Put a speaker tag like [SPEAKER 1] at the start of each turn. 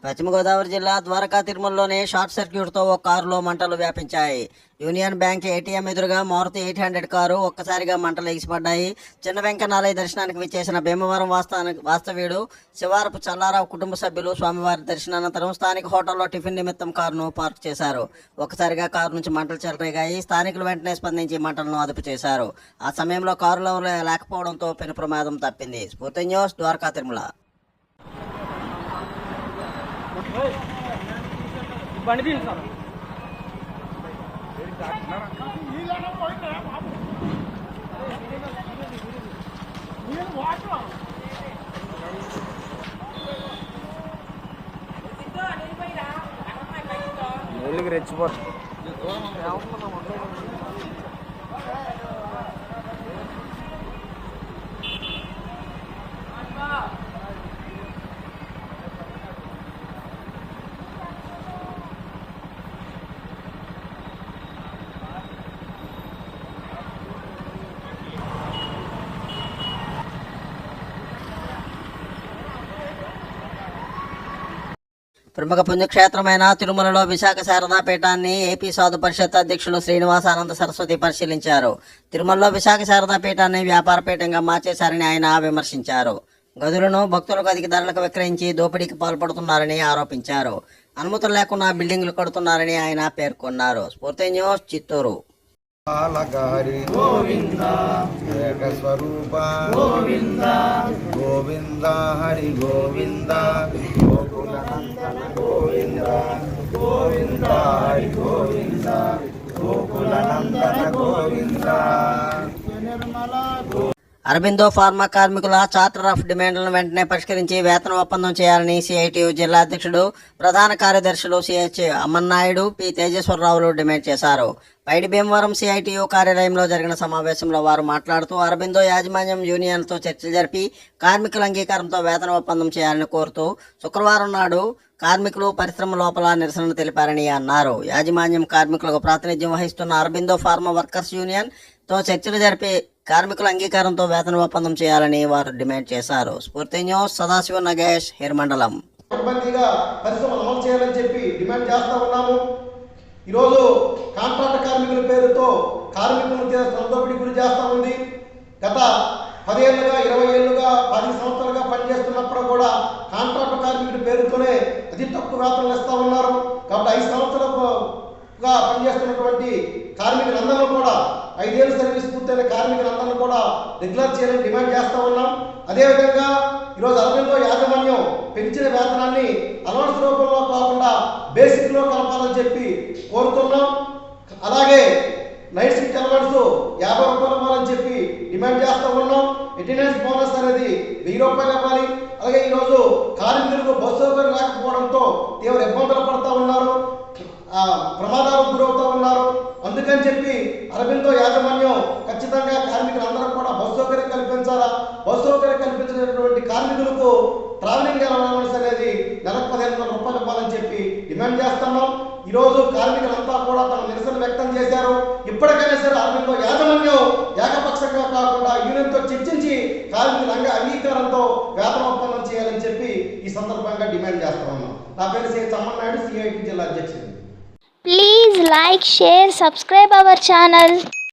[SPEAKER 1] పశ్చిమ గోదావరి జిల్లా ద్వారకా తిరుమలలోని షార్ట్ సర్క్యూట్తో ఒక కారులో మంటలు వ్యాపించాయి. యూనియన్ బ్యాంక్ ఏటీఎం ఎదురుగా మారుతి 800 కారు ఒక్కసారిగా మంటలు ఎగిసిపడ్డాయి. చిన్న వెంకన్నాలయ దర్శనానికి విచ్చేసిన భీమవరం వాస్తవ్యుడు శివారపు చల్లారావు కుటుంబ సభ్యులు స్వామివారి దర్శనానంతరం స్థానిక హోటల్లో టిఫిన్ నిమిత్తం కారును పార్క్ చేశారు. ఒక్కసారిగా కారు నుంచి మంటలు చెలరేగాయి. స్థానికులు వెంటనే స్పందించి మంటలను అదుపు చేశారు. ఆ సమయంలో కారులో లేకపోవడంతో పెను ప్రమాదం తప్పింది. స్ఫూర్తి న్యూస్, ద్వారకా తిరుమల.
[SPEAKER 2] బండి తీయండి సార్. నీళ్ళకి రెచ్చిపోతుంది.
[SPEAKER 1] ప్రముఖ పుణ్యక్షేత్రమైన తిరుమలలో విశాఖ శారదా పీఠాన్ని ఏపీ సాధు పరిషత్ అధ్యక్షులు శ్రీనివాసానంద సరస్వతి పరిశీలించారు. తిరుమలలో విశాఖ శారదా పీఠాన్ని వ్యాపార పీఠంగా మార్చేశారని ఆయన విమర్శించారు. గదులను భక్తులకు అధిక ధరలకు విక్రయించి దోపిడీకి పాల్పడుతున్నారని ఆరోపించారు. అనుమతులు లేకుండా బిల్డింగ్లు కడుతున్నారని ఆయన పేర్కొన్నారు. స్ఫూర్తి న్యూస్, చిత్తూరు.
[SPEAKER 3] గోవింద ఏక స్వరూప గోవింద గోవింద హరి గోవింద గోకులనందన గోవింద గోవింద హరి గోవింద గోకులనందన గోవింద.
[SPEAKER 1] అరబిందో ఫార్మా కార్మికుల చార్టర్ ఆఫ్ డిమాండ్లను వెంటనే పరిష్కరించి వేతన ఒప్పందం చేయాలని సిఐటియు జిల్లా అధ్యక్షుడు, ప్రధాన కార్యదర్శులు సిహెచ్ అమ్మన్నాయుడు, పి తేజేశ్వరరావులు డిమాండ్ చేశారు. పైడి భీమవరం సిఐటియు కార్యాలయంలో జరిగిన సమావేశంలో వారు మాట్లాడుతూ అరబిందో యాజమాన్యం యూనియన్లతో చర్చలు జరిపి కార్మికుల అంగీకారంతో వేతన ఒప్పందం చేయాలని కోరుతూ శుక్రవారం నాడు కార్మికులు పరిశ్రమ లోపల నిరసన తెలిపారని అన్నారు. యాజమాన్యం కార్మికులకు ప్రాతినిధ్యం వహిస్తున్న అరబిందో ఫార్మా వర్కర్స్ యూనియన్ తో చర్చలు జరిపి కార్మికుల అంగీకారంతో వేతన ఒప్పందం చేయాలని వారు డిమాండ్ చేశారు. స్ఫూర్తి న్యూస్, సదాశివ నగేష్, హిర్మండలం.
[SPEAKER 4] పరిశ్రమలు అమలు చేయాలని చెప్పి డిమాండ్ చేస్తా ఉన్నాము. ఈరోజు కాంట్రాక్ట్ కార్మికుల పేరుతో కార్మికులను దోపిడీ గురి చేస్తూ ఉంది. గత 10 ఏళ్ళుగా 20 ఏళ్ళుగా 10 సంవత్సరాలుగా పనిచేస్తున్నప్పుడు కూడా కాంట్రాక్ట్ కార్మికుల పేరుతోనే అతి తక్కువ వేతనాలు ఇస్తూ ఉన్నారు. కాబట్టి 5 సంవత్సరాలుగా పనిచేస్తున్నటువంటి కార్మికులందరూ కూడా 5 ఏళ్ళు సర్వీస్ పూర్తయిన కార్మికులందరూ కూడా రెగ్యులర్ చేయాలని డిమాండ్ చేస్తూ ఉన్నాం. అదేవిధంగా ఈరోజు అరబిందో యాజమాన్యం పెంచిన వేతనాన్ని అలవన్స్ రూపంలో కాకుండా బేసిక్లో కలపాలని చెప్పి కోరుతున్నాం. అలాగే నైట్ షిఫ్ట్ అలవన్స్ 50 రూపాయలు ఇవ్వాలని చెప్పి డిమాండ్ చేస్తూ ఉన్నాం. అటెండెన్స్ బోనస్ అనేది 1000 రూపాయలు ఇవ్వాలి. అలాగే ఈరోజు కార్మికులకు బస్సు సౌకర్యం లేకపోవడంతో తీవ్ర ఇబ్బందులు పడుతూ ఉన్నారు, ప్రమాదాలకు గురవుతూ ఉన్నారు. అందుకని చెప్పి అరబిందో యాజమాన్యం ఖచ్చితంగా కార్మికులందరూ కూడా బస్సు సౌకర్యం కల్పించాలా. బస్సు సౌకర్యం కల్పించినటువంటి కార్మికులకు ట్రావెలింగ్ అలవెన్స్ అనేది నెలకు 1500 రూపాయలు ఇవ్వాలని చెప్పి డిమాండ్ చేస్తున్నాం. ఈరోజు కార్మికులంతా కూడా తమ నిరసన వ్యక్తం చేశారు. ఇప్పటికైనా సరే అరబిందో యాజమాన్యం ఏకపక్షంగా కాకుండా యూనియన్తో చర్చించి కార్మికుల అంగీకారంతో వేతన ఒప్పందం చేయాలని చెప్పి ఈ సందర్భంగా డిమాండ్ చేస్తా ఉన్నాం. నా పేరు సిహెచ్ అమ్మన్నాయుడు, సిఐటి జిల్లా అధ్యక్షుడు.
[SPEAKER 5] Please like, share, subscribe our channel.